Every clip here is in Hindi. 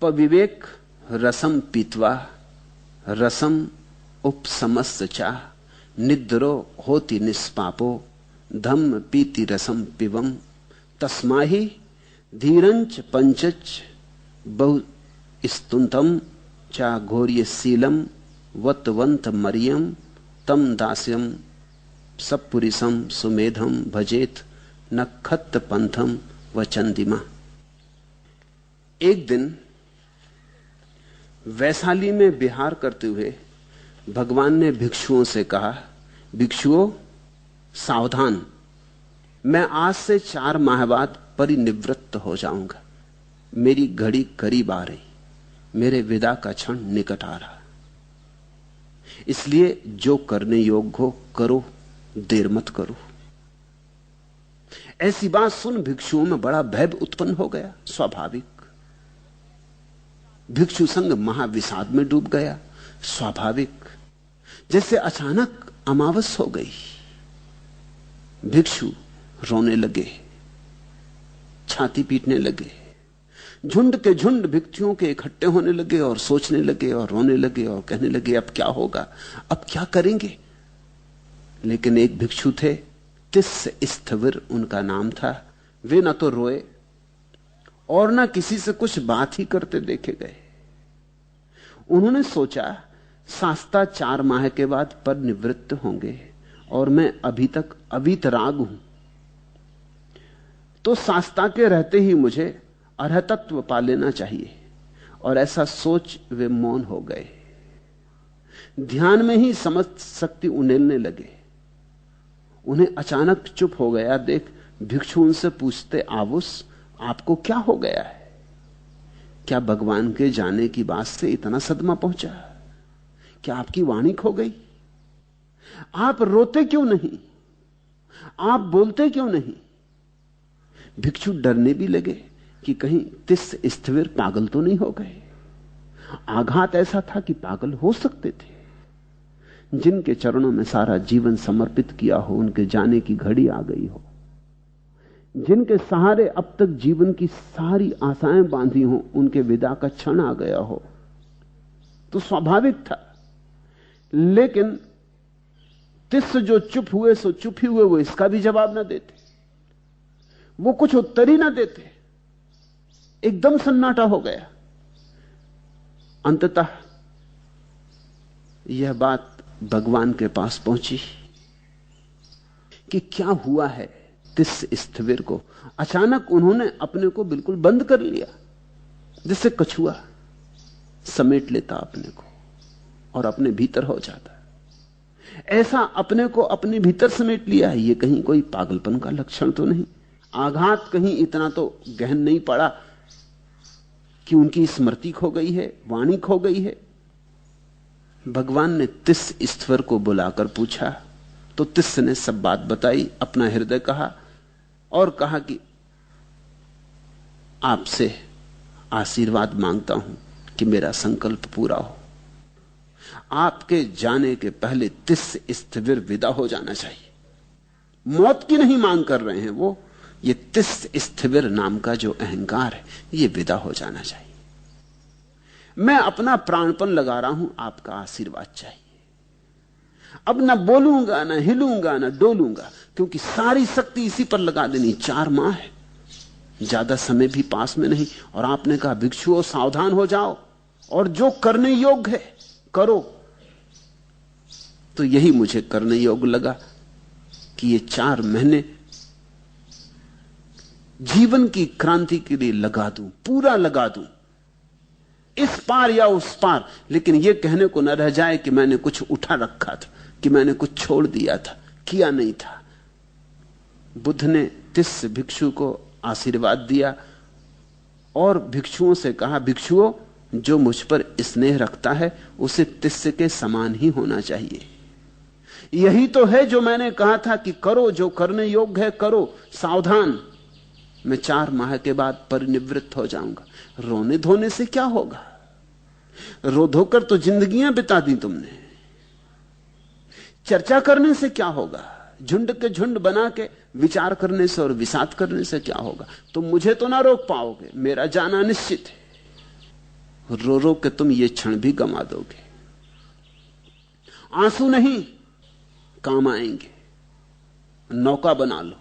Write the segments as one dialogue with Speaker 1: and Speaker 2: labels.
Speaker 1: अपविवेक रसम पीत्वा रसम उपसमस्त चाह निद्रो होति निष्पापो धम्म पीति रसम पिबम तस्माहि धीरंच पंचच बहु स्तुंतम चा घोर्य शीलम वतवंत मरियम तम दास्यम सपुरिसम सुमेधम भजेत नखत पंथम व चंदिमा। एक दिन वैशाली में विहार करते हुए भगवान ने भिक्षुओं से कहा, भिक्षुओं सावधान, मैं आज से 4 माह बाद परिनिवृत्त हो जाऊंगा। मेरी घड़ी करीब आ रही, मेरे विदा का क्षण निकट आ रहा। इसलिए जो करने योग्य हो करो, देर मत करो। ऐसी बात सुन भिक्षुओं में बड़ा भय उत्पन्न हो गया। स्वाभाविक, भिक्षु संघ महाविषाद में डूब गया। स्वाभाविक, जैसे अचानक अमावस हो गई। भिक्षु रोने लगे, छाती पीटने लगे। झुंड के झुंड भिक्षुओं के इकट्ठे होने लगे और सोचने लगे और रोने लगे और कहने लगे, अब क्या होगा, अब क्या करेंगे। लेकिन एक भिक्षु थे, तिस्स स्थविर उनका नाम था। वे न तो रोए और न किसी से कुछ बात ही करते देखे गए। उन्होंने सोचा, शास्ता 4 माह के बाद पर निवृत्त होंगे और मैं अभी तक अवीतराग हूं, तो शास्ता के रहते ही मुझे अर्हतत्व पा लेना चाहिए। और ऐसा सोच वे मौन हो गए। ध्यान में ही समझ शक्ति उंडेलने लगे। उन्हें अचानक चुप हो गया देख भिक्षु उनसे पूछते, आवुस आपको क्या हो गया है? क्या भगवान के जाने की बात से इतना सदमा पहुंचा? क्या आपकी वाणी खो गई? आप रोते क्यों नहीं? आप बोलते क्यों नहीं? भिक्षु डरने भी लगे कि कहीं तिस्स स्थविर पागल तो नहीं हो गए। आघात ऐसा था कि पागल हो सकते थे। जिनके चरणों में सारा जीवन समर्पित किया हो, उनके जाने की घड़ी आ गई हो। जिनके सहारे अब तक जीवन की सारी आशाएं बांधी हो, उनके विदा का क्षण आ गया हो, तो स्वाभाविक था। लेकिन तिस्स जो चुप हुए सो चुप ही हुए, वो इसका भी जवाब ना देते, वो कुछ उत्तर ही ना देते। एकदम सन्नाटा हो गया। अंततः यह बात भगवान के पास पहुंची कि क्या हुआ है तिस्स स्थविर को। अचानक उन्होंने अपने को बिल्कुल बंद कर लिया, जैसे कछुआ समेट लेता अपने को और अपने भीतर हो जाता। ऐसा अपने को अपने भीतर समेट लिया है, यह कहीं कोई पागलपन का लक्षण तो नहीं। आघात कहीं इतना तो गहन नहीं पड़ा कि उनकी स्मृति खो गई है, वाणी खो गई है। भगवान ने तिस्स स्थविर को बुलाकर पूछा, तो तिस्स ने सब बात बताई, अपना हृदय कहा और कहा कि आपसे आशीर्वाद मांगता हूं कि मेरा संकल्प पूरा हो। आपके जाने के पहले तिस्स स्थविर विदा हो जाना चाहिए। मौत की नहीं मांग कर रहे हैं वो, ये तिस्स स्थविर नाम का जो अहंकार है, ये विदा हो जाना चाहिए। मैं अपना प्राणपण लगा रहा हूं, आपका आशीर्वाद चाहिए। अब ना बोलूंगा, ना हिलूंगा, ना डोलूंगा, क्योंकि सारी शक्ति इसी पर लगा देनी। 4 माह है, ज्यादा समय भी पास में नहीं। और आपने कहा भिक्षुओं सावधान हो जाओ और जो करने योग्य है करो। तो यही मुझे करने योग्य लगा कि ये 4 महीने जीवन की क्रांति के लिए लगा दूं, पूरा लगा दूं, इस पार या उस पार। लेकिन यह कहने को न रह जाए कि मैंने कुछ उठा रखा था, कि मैंने कुछ छोड़ दिया था, किया नहीं था। बुद्ध ने तिस्स भिक्षु को आशीर्वाद दिया और भिक्षुओं से कहा, भिक्षुओं जो मुझ पर स्नेह रखता है उसे तिस्स के समान ही होना चाहिए। यही तो है जो मैंने कहा था कि करो, जो करने योग्य है करो, सावधान, मैं 4 माह के बाद परिनिवृत्त हो जाऊंगा। रोने धोने से क्या होगा? रो धोकर तो जिंदगियां बिता दी तुमने। चर्चा करने से क्या होगा? झुंड के झुंड बना के विचार करने से और विषाद करने से क्या होगा? तुम मुझे तो ना रोक पाओगे, मेरा जाना निश्चित है। रो रो के तुम ये क्षण भी गंवा दोगे। आंसू नहीं काम आएंगे, नौका बना लो।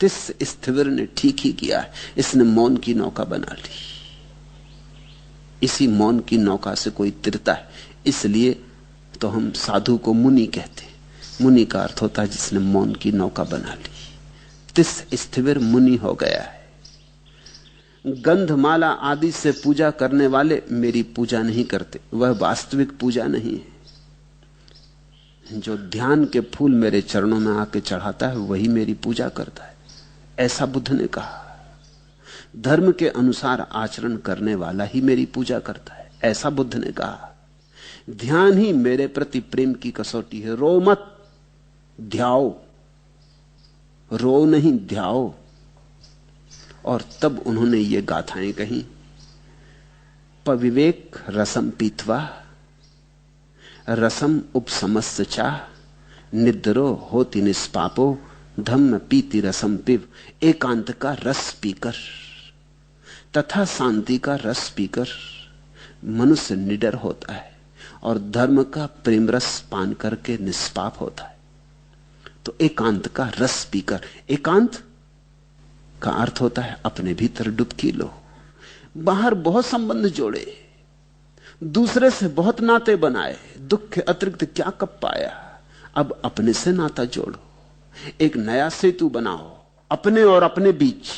Speaker 1: तिस स्थिविर ने ठीक ही किया है, इसने मौन की नौका बना ली। इसी मौन की नौका से कोई तिरता है, इसलिए तो हम साधु को मुनि कहते। मुनि का अर्थ होता है जिसने मौन की नौका बना ली। तिस स्थिविर मुनि हो गया है। गंधमाला आदि से पूजा करने वाले मेरी पूजा नहीं करते, वह वास्तविक पूजा नहीं है। जो ध्यान के फूल मेरे चरणों में आके चढ़ाता है वही मेरी पूजा करता है, ऐसा बुद्ध ने कहा। धर्म के अनुसार आचरण करने वाला ही मेरी पूजा करता है, ऐसा बुद्ध ने कहा। ध्यान ही मेरे प्रति प्रेम की कसौटी है। रो मत, ध्याओ। रो नहीं, ध्याओ। और तब उन्होंने ये गाथाएं कही। पविवेक रसम पीतवा, रसम उपसमस्त चाह, निद्रो होति निष्पापो, धम्म पीति रसम पिव। एकांत का रस पीकर तथा शांति का रस पीकर मनुष्य निडर होता है और धर्म का प्रेम रस पान करके निष्पाप होता है। तो एकांत का रस पीकर, एकांत का अर्थ होता है अपने भीतर डुबकी लो। बाहर बहुत संबंध जोड़े, दूसरे से बहुत नाते बनाए, दुख के अतिरिक्त क्या कब पाया। अब अपने से नाता जोड़ो, एक नया सेतु बनाओ अपने और अपने बीच।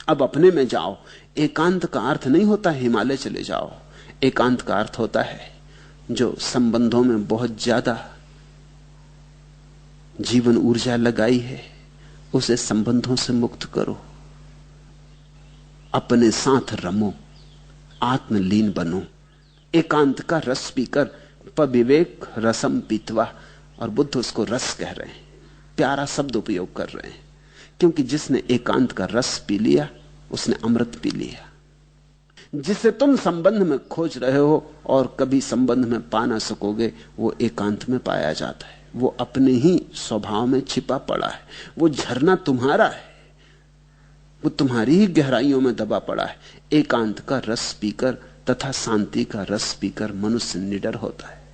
Speaker 1: अब अपने में जाओ। एकांत का अर्थ नहीं होता हिमालय चले जाओ। एकांत का अर्थ होता है जो संबंधों में बहुत ज्यादा जीवन ऊर्जा लगाई है उसे संबंधों से मुक्त करो, अपने साथ रमो, आत्मलीन बनो। एकांत का रस पीकर, पविवेक रसम पीतवा। और बुद्ध उसको रस कह रहे हैं, प्यारा शब्द उपयोग कर रहे हैं, क्योंकि जिसने एकांत का रस पी लिया उसने अमृत पी लिया। जिसे तुम संबंध में खोज रहे हो और कभी संबंध में पा ना सकोगे, वो एकांत में पाया जाता है। वो अपने ही स्वभाव में छिपा पड़ा है। वो झरना तुम्हारा है, वो तुम्हारी ही गहराइयों में दबा पड़ा है। एकांत का रस पीकर तथा शांति का रस पीकर मनुष्य निडर होता है।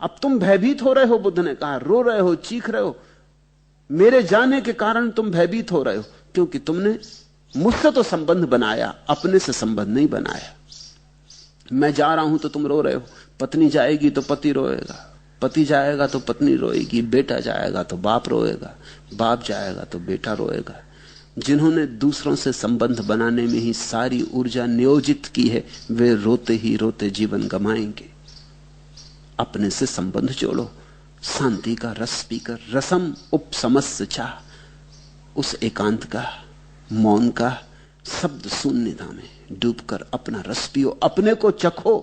Speaker 1: अब तुम भयभीत हो रहे हो, बुद्ध ने कहा, रो रहे हो, चीख रहे हो। मेरे जाने के कारण तुम भयभीत हो रहे हो, क्योंकि तुमने मुझसे तो संबंध बनाया, अपने से संबंध नहीं बनाया। मैं जा रहा हूं तो तुम रो रहे हो। पत्नी जाएगी तो पति रोएगा, पति जाएगा तो पत्नी रोएगी, बेटा जाएगा तो बाप रोएगा, बाप जाएगा तो बेटा रोएगा। जिन्होंने दूसरों से संबंध बनाने में ही सारी ऊर्जा नियोजित की है, वे रोते ही रोते जीवन गमाएंगे। अपने से संबंध जोड़ो, शांति का रस पीकर, रसम उपसमस्त चाह, उस एकांत का, मौन का, शब्द शून्यता में डूबकर अपना रस पियो, अपने को चखो,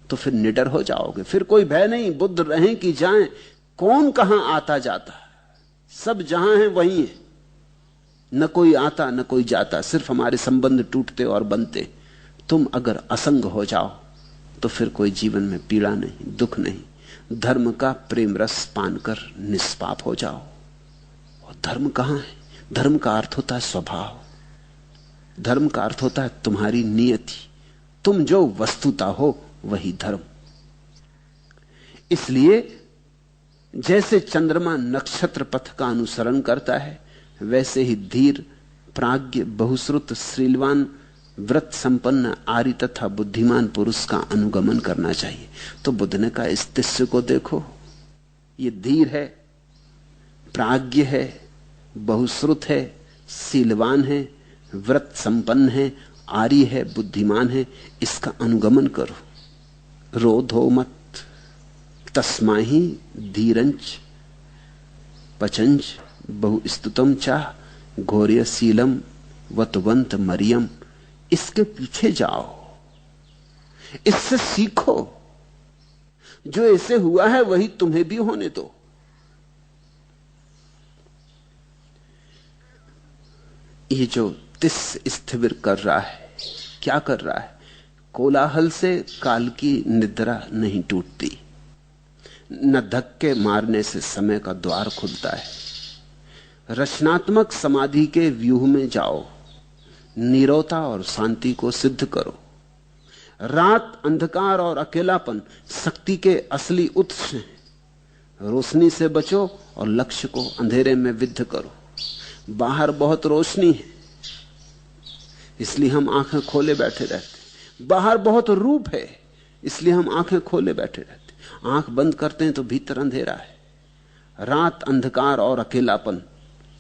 Speaker 1: तो फिर निडर हो जाओगे। फिर कोई भय नहीं। बुद्ध रहें कि जाएं, कौन कहां आता जाता, सब जहां है वहीं है। न कोई आता न कोई जाता, सिर्फ हमारे संबंध टूटते और बनते। तुम अगर असंग हो जाओ तो फिर कोई जीवन में पीड़ा नहीं, दुख नहीं। धर्म का प्रेम रस पान कर निष्पाप हो जाओ। और धर्म कहां है? धर्म का अर्थ होता है स्वभाव, धर्म का अर्थ होता है तुम्हारी नियति। तुम जो वस्तुता हो वही धर्म। इसलिए जैसे चंद्रमा नक्षत्र पथ का अनुसरण करता है, वैसे ही धीर, प्राज्ञ, बहुश्रुत, श्रीलवान, व्रत संपन्न, आर्य तथा बुद्धिमान पुरुष का अनुगमन करना चाहिए। तो बुद्ध ने कहा, इस तिस्य को देखो, ये धीर है, प्राज्ञ है, बहुश्रुत है, शीलवान है, व्रत संपन्न है, आर्य है, बुद्धिमान है, इसका अनुगमन करो। रोधो मत, तस्माहि धीरंच पचंच बहुस्तुतम चाह, घोर्य शीलम वतवंत मरियम। इसके पीछे जाओ, इससे सीखो। जो इसे हुआ है वही तुम्हें भी होने दो। ये जो तिस स्थिविर कर रहा है, क्या कर रहा है? कोलाहल से काल की निद्रा नहीं टूटती, न धक्के मारने से समय का द्वार खुलता है। रचनात्मक समाधि के व्यूह में जाओ, नीरवता और शांति को सिद्ध करो। रात, अंधकार और अकेलापन शक्ति के असली उत्स हैं। रोशनी से बचो और लक्ष्य को अंधेरे में विद्ध करो। बाहर बहुत रोशनी है, इसलिए हम आंखें खोले बैठे रहते। बाहर बहुत रूप है, इसलिए हम आंखें खोले बैठे रहते। आंख बंद करते हैं तो भीतर अंधेरा है। रात, अंधकार और अकेलापन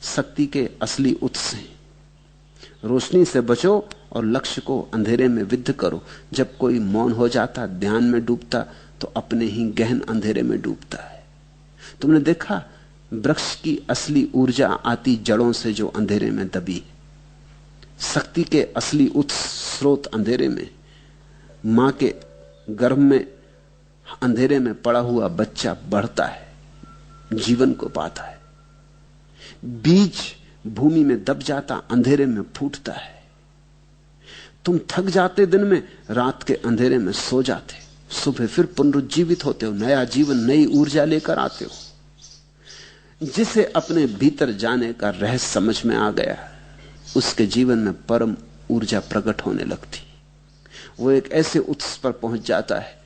Speaker 1: शक्ति के असली उत्स हैं। रोशनी से बचो और लक्ष्य को अंधेरे में विद्ध करो। जब कोई मौन हो जाता, ध्यान में डूबता, तो अपने ही गहन अंधेरे में डूबता है। तुमने देखा, वृक्ष की असली ऊर्जा आती जड़ों से जो अंधेरे में दबी। शक्ति के असली उत्स स्रोत अंधेरे में। मां के गर्भ में अंधेरे में पड़ा हुआ बच्चा बढ़ता है, जीवन को पाता है। बीज भूमि में दब जाता, अंधेरे में फूटता है। तुम थक जाते दिन में, रात के अंधेरे में सो जाते, सुबह फिर पुनरुज्जीवित होते हो, नया जीवन, नई ऊर्जा लेकर आते हो। जिसे अपने भीतर जाने का रहस्य समझ में आ गया, उसके जीवन में परम ऊर्जा प्रकट होने लगती। वो एक ऐसे उत्स पर पहुंच जाता है,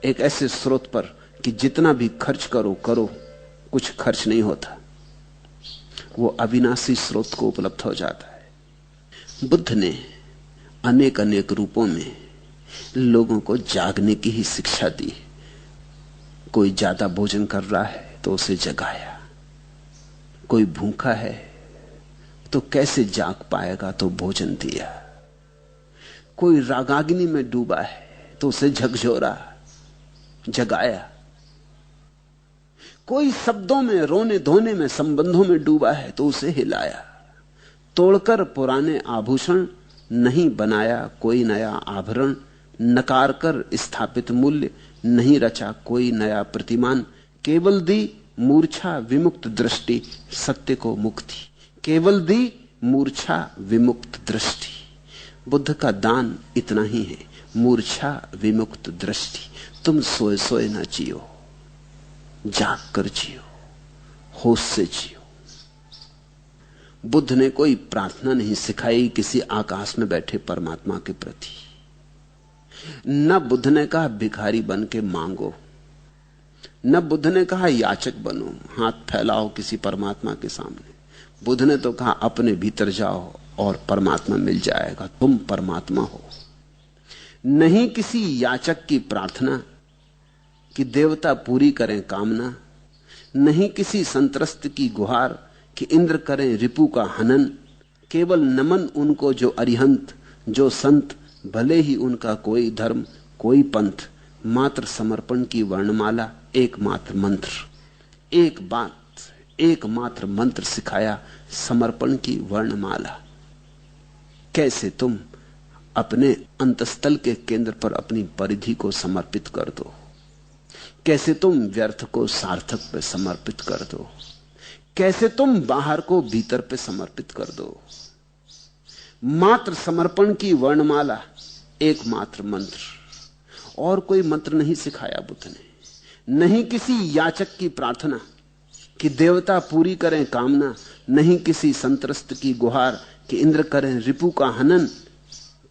Speaker 1: एक ऐसे स्रोत पर कि जितना भी खर्च करो कुछ खर्च नहीं होता। वो अविनाशी स्रोत को उपलब्ध हो जाता है। बुद्ध ने अनेक अनेक रूपों में लोगों को जागने की ही शिक्षा दी। कोई ज्यादा भोजन कर रहा है तो उसे जगाया, कोई भूखा है तो कैसे जाग पाएगा तो भोजन दिया, कोई रागाग्नि में डूबा है तो उसे झकझोरा, जगाया, कोई शब्दों में, रोने धोने में, संबंधों में डूबा है तो उसे हिलाया। तोड़कर पुराने आभूषण, नहीं बनाया कोई नया आभरण, नकार कर स्थापित मूल्य, नहीं रचा कोई नया प्रतिमान, केवल दी मूर्छा विमुक्त दृष्टि, सत्य को मुक्ति, केवल दी मूर्छा विमुक्त दृष्टि। बुद्ध का दान इतना ही है, मूर्छा विमुक्त दृष्टि। तुम सोए सोए ना जियो, जाग कर जियो, होश से जियो। बुद्ध ने कोई प्रार्थना नहीं सिखाई किसी आकाश में बैठे परमात्मा के प्रति। न बुद्ध ने कहा भिखारी बन के मांगो, न बुद्ध ने कहा याचक बनो, हाथ फैलाओ किसी परमात्मा के सामने। बुद्ध ने तो कहा अपने भीतर जाओ और परमात्मा मिल जाएगा, तुम परमात्मा हो। नहीं किसी याचक की प्रार्थना कि देवता पूरी करें कामना, नहीं किसी संत्रस्त की गुहार कि इंद्र करें रिपु का हनन, केवल नमन उनको जो अरिहंत, जो संत, भले ही उनका कोई धर्म कोई पंथ, मात्र समर्पण की वर्णमाला, एकमात्र मंत्र। एक बात, एकमात्र मंत्र सिखाया, समर्पण की वर्णमाला। कैसे तुम अपने अंतस्थल के केंद्र पर अपनी परिधि को समर्पित कर दो, कैसे तुम व्यर्थ को सार्थक पे समर्पित कर दो, कैसे तुम बाहर को भीतर पे समर्पित कर दो। मात्र समर्पण की वर्णमाला, एकमात्र मंत्र। और कोई मंत्र नहीं सिखाया बुद्ध ने। नहीं किसी याचक की प्रार्थना कि देवता पूरी करें कामना, नहीं किसी संत्रस्त की गुहार कि इंद्र करें रिपु का हनन,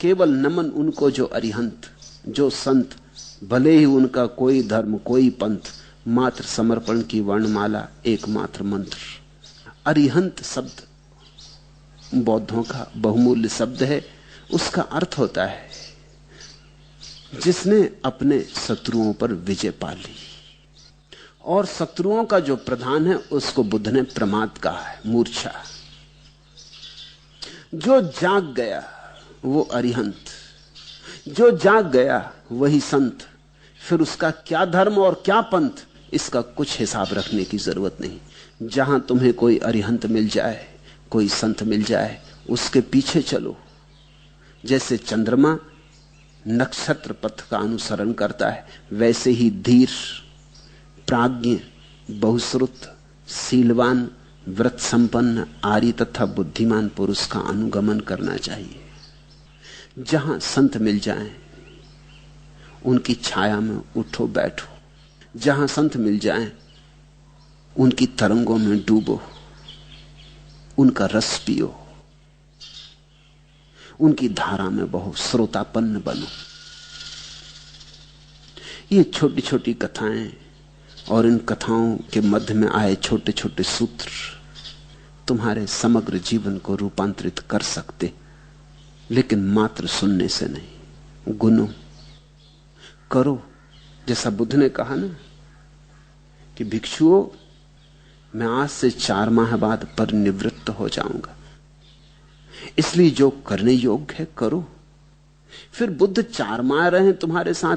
Speaker 1: केवल नमन उनको जो अरिहंत, जो संत, भले ही उनका कोई धर्म कोई पंथ, मात्र समर्पण की वर्णमाला, एकमात्र मंत्र। अरिहंत शब्द बौद्धों का बहुमूल्य शब्द है। उसका अर्थ होता है जिसने अपने शत्रुओं पर विजय पा ली। और शत्रुओं का जो प्रधान है उसको बुद्ध ने प्रमाद कहा है, मूर्छा। जो जाग गया वो अरिहंत, जो जाग गया वही संत। फिर उसका क्या धर्म और क्या पंथ, इसका कुछ हिसाब रखने की जरूरत नहीं। जहां तुम्हें कोई अरिहंत मिल जाए, कोई संत मिल जाए, उसके पीछे चलो। जैसे चंद्रमा नक्षत्र पथ का अनुसरण करता है, वैसे ही धीर, प्राज्ञ, बहुश्रुत, सीलवान, व्रत संपन्न, आर्य तथा बुद्धिमान पुरुष का अनुगमन करना चाहिए। जहां संत मिल जाएं, उनकी छाया में उठो बैठो। जहां संत मिल जाएं, उनकी तरंगों में डूबो, उनका रस पियो। उनकी धारा में बहुत श्रोतापन्न बनो। ये छोटी छोटी कथाएं और इन कथाओं के मध्य में आए छोटे छोटे सूत्र तुम्हारे समग्र जीवन को रूपांतरित कर सकते, लेकिन मात्र सुनने से नहीं, गुनो करो। जैसा बुद्ध ने कहा ना कि भिक्षुओं, मैं आज से 4 माह बाद परिनिवृत्त हो जाऊंगा, इसलिए जो करने योग्य है करो। फिर बुद्ध 4 माह रहे तुम्हारे साथ,